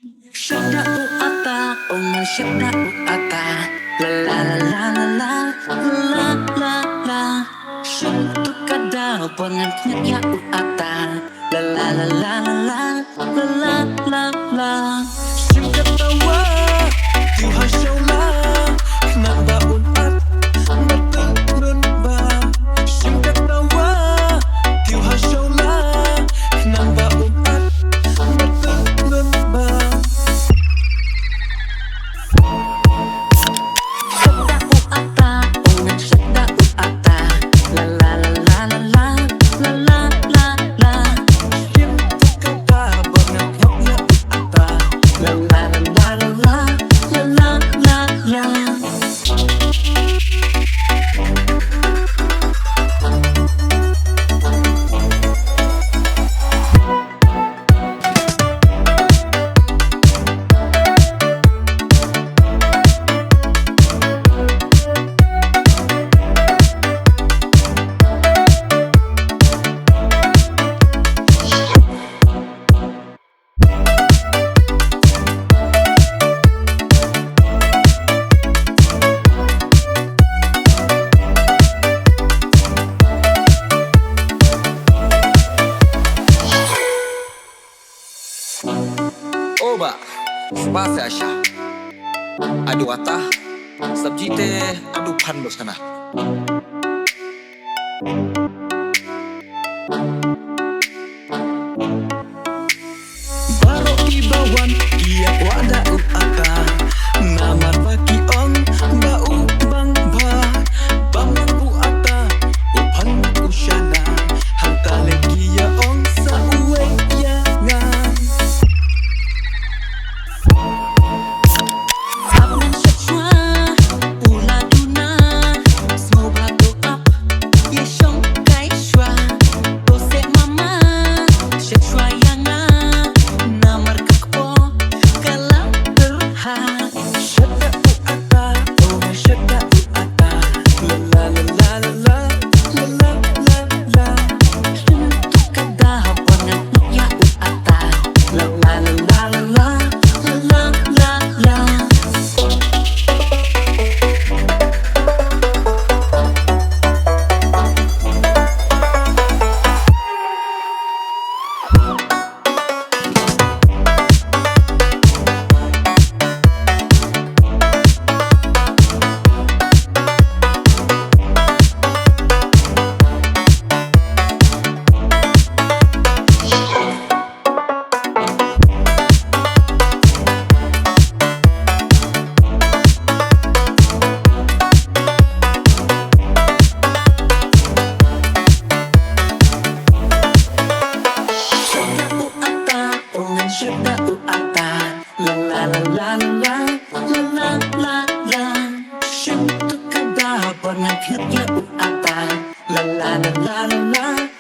Shada uata, ongan shada uata. La la la la la la la la. Shintu kada pengen ya uata. La la la la la la la la la. Shin katawa, tu hashola, kenapa unat berturun ba? Shin katawa, tu hashola, kenapa unat berturun ba? Oba, spasa asha. Adu ata, sabji te adu pan bosana. Baro ibawan ia wada ata. Namar paki ong bau bang ba. Bamang ata, upan ushana. Hantale kia ong sa uwe yangan. Shada uata, la la la la la la la la la. Shintu kada pengen ya uata, la la la la la.